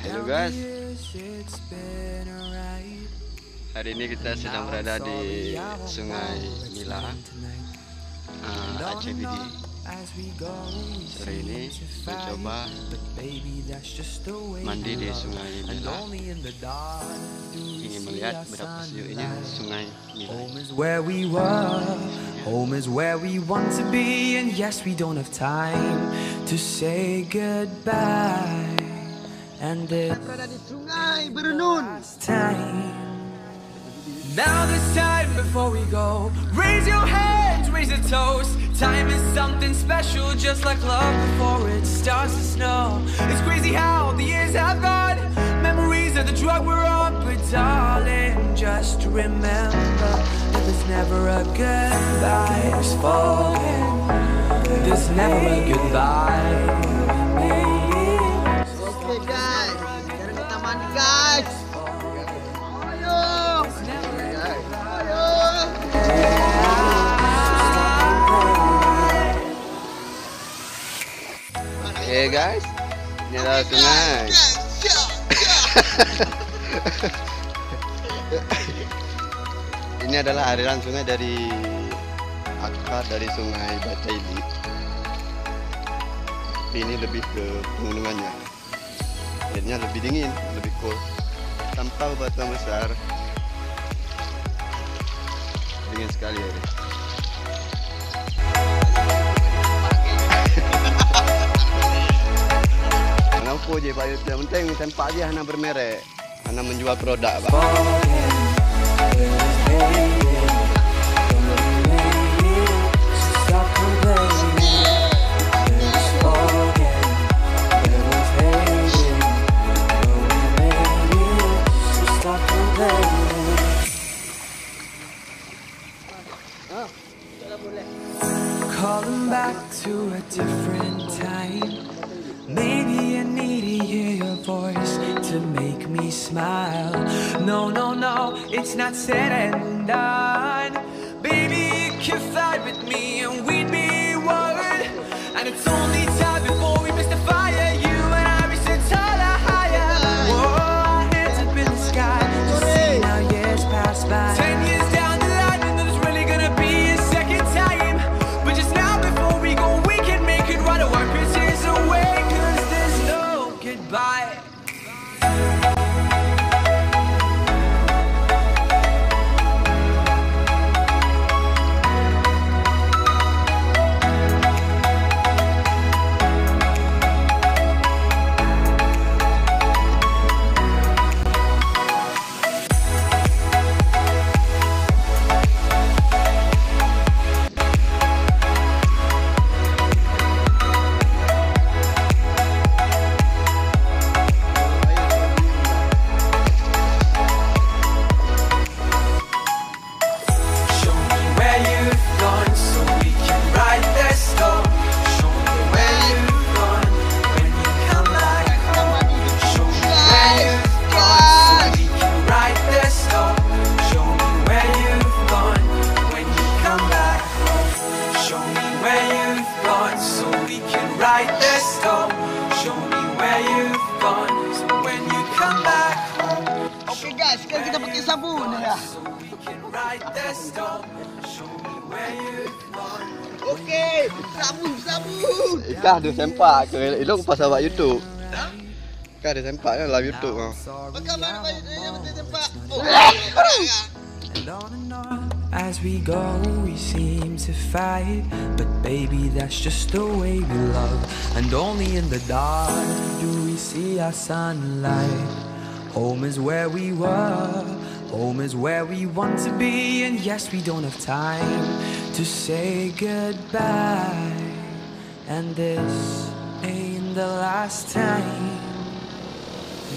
Halo guys, hari ini kita sedang berada di Sungai Mila, Aceh Pidie. Sore ini mencoba mandi di Sungai Mila. Ingin melihat berapa sejuknya Sungai Mila. Home is where we were, home is where we want to be, and yes, we don't have time to say goodbye. And it's berada di Sungai Berenun. time. Now this time before we go, raise your hands, raise a toast. Time is something special, just like love before it starts to snow. It's crazy how the years have gone. Memories of the drug we're on, but darling, just remember that there's never a goodbye. There's falling, there's never a goodbye. Oke guys, sekarang kita mandi guys. Ayo, ayo. Oke guys, ini adalah sungai. Ini adalah aliran sungai dari akar dari sungai Batailik. Ini lebih ke pegunungannya. Airnya lebih dingin, lebih cool. Tanpa batuan besar. Dingin sekali airnya. Kenapa je Pak? Yang penting tempat dia hanya bermerek. Hanya menjual produk Pak. Calling back to a different time. Maybe I need to hear your voice to make me smile. No, no, no, it's not said and done. Baby, you can fight with me and we'd be one. And it's only time before we miss the fire. You and I reach the taller, higher. Whoa, our hands up in the sky. Just see how years pass by. 10 years down the line, and there's really gonna be a second time. But just now before we go, we can make it right. Wipe your tears away, 'cause there's no goodbye. Oke guys, sekarang kita pakai sabun ya. Oke, sabun. Ikah ada sempak ke elok pasal buat YouTube. Ikah ada sempak kan live YouTube ah. Bagaimana dia sempak? As we go, we seem to fight, but baby, that's just the way we love. And only in the dark do we see our sunlight. Home is where we were, home is where we want to be, and yes, we don't have time to say goodbye. And this ain't the last time.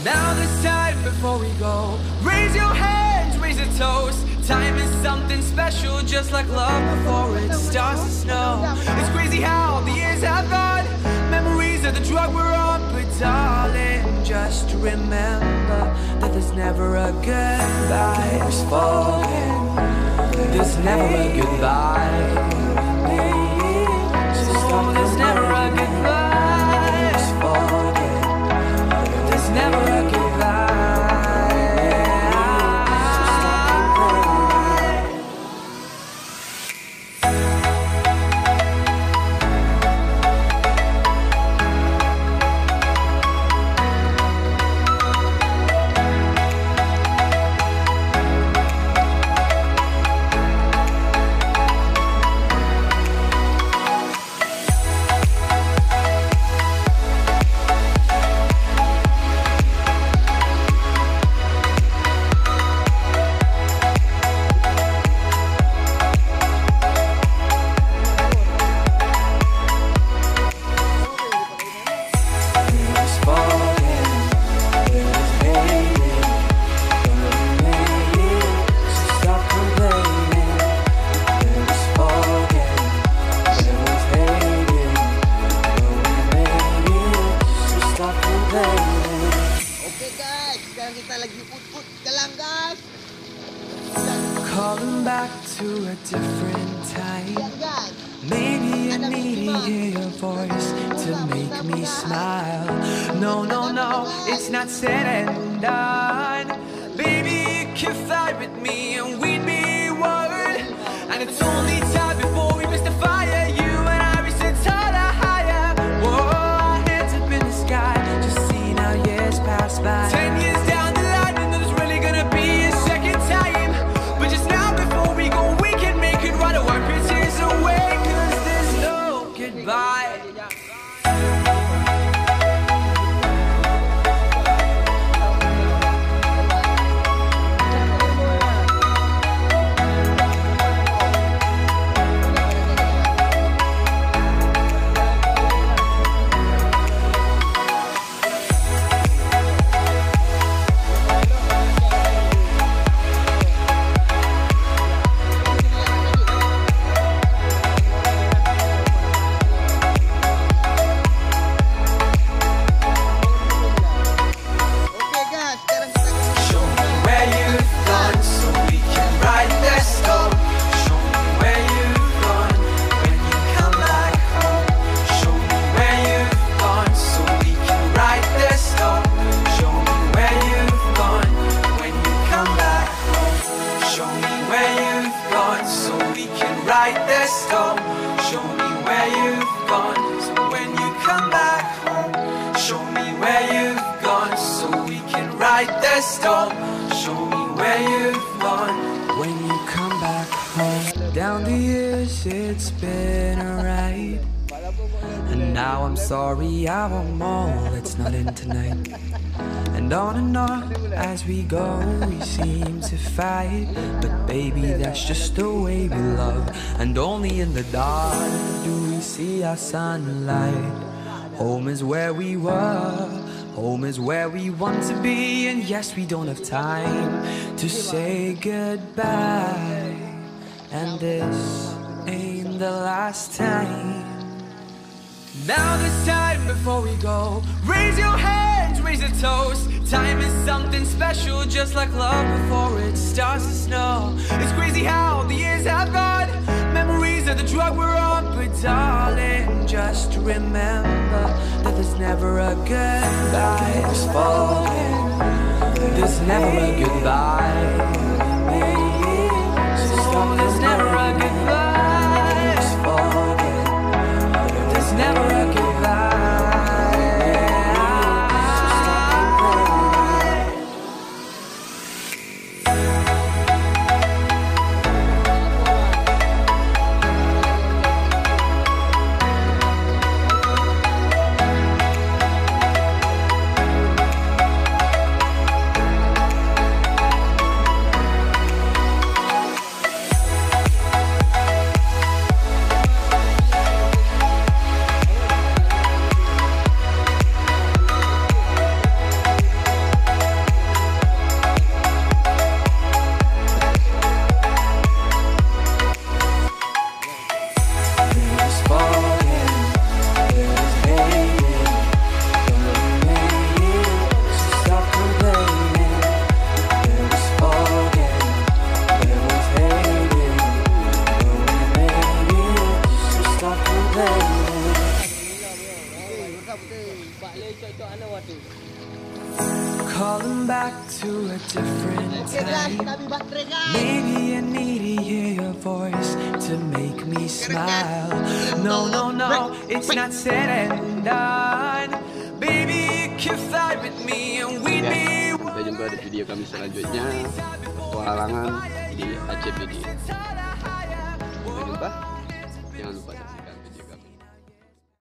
Now this time before we go, raise your hands, raise a toast. Time is something special, just like love before it starts to snow. It's crazy how the years have gone. Memories of the drug we're on, but darling, just remember that there's never a goodbye. There's falling, there's never a goodbye. There's never a goodbye. There's never a datang lagi ut jalan guys. Calling back to a different time. Maybe I need to hear your voice to make me smile. No, no, no, it's not said and done. Baby, you can fly with me and we'd be one. And it's only time before we miss the fire. You and I reach the taller, higher. Whoa, our hands up in the sky. Just see now years pass by. 10 years down the line and there's really gonna be a second time. But just now before we go, we can make it right. Wipe your tears away, 'cause there's no goodbye. Down the years it's been alright, and now I'm sorry I want more that's not in tonight. And on as we go we seem to fight, but baby that's just the way we love. And only in the dark do we see our sunlight. Home is where we were, home is where we want to be. And yes, we don't have time to say goodbye, and this ain't the last time. Now this time before we go, raise your hands, raise a toast. Time is something special, just like love before it starts to snow. It's crazy how the years have gone. Memories are the drug we're on, but darling, just remember that there's never a goodbye. There's never a goodbye. There's never a goodbye. There's never a goodbye. Calling back to a different time. Maybe I need to hear your voice to make me smile. No, no, no, it's not said and done. Baby, you can fly with me and we'd be. Sampai jumpa di video kami selanjutnya, petualangan di Aceh Pidie. Sampai jumpa, jangan lupa subscribe.